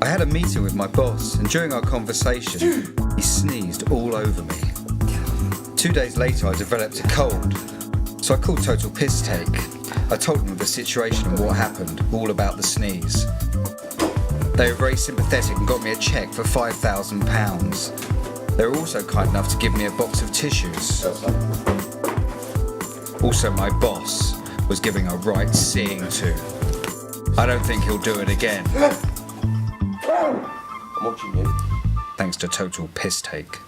I had a meeting with my boss, and during our conversation, he sneezed all over me. 2 days later, I developed a cold, so I called Total Pisstake. I told them of the situation and what happened, all about the sneeze. They were very sympathetic and got me a cheque for £5,000. They were also kind enough to give me a box of tissues. Also, my boss was giving a right seeing to. I don't think he'll do it again. I'm watching you. Thanks to Total Pisstake.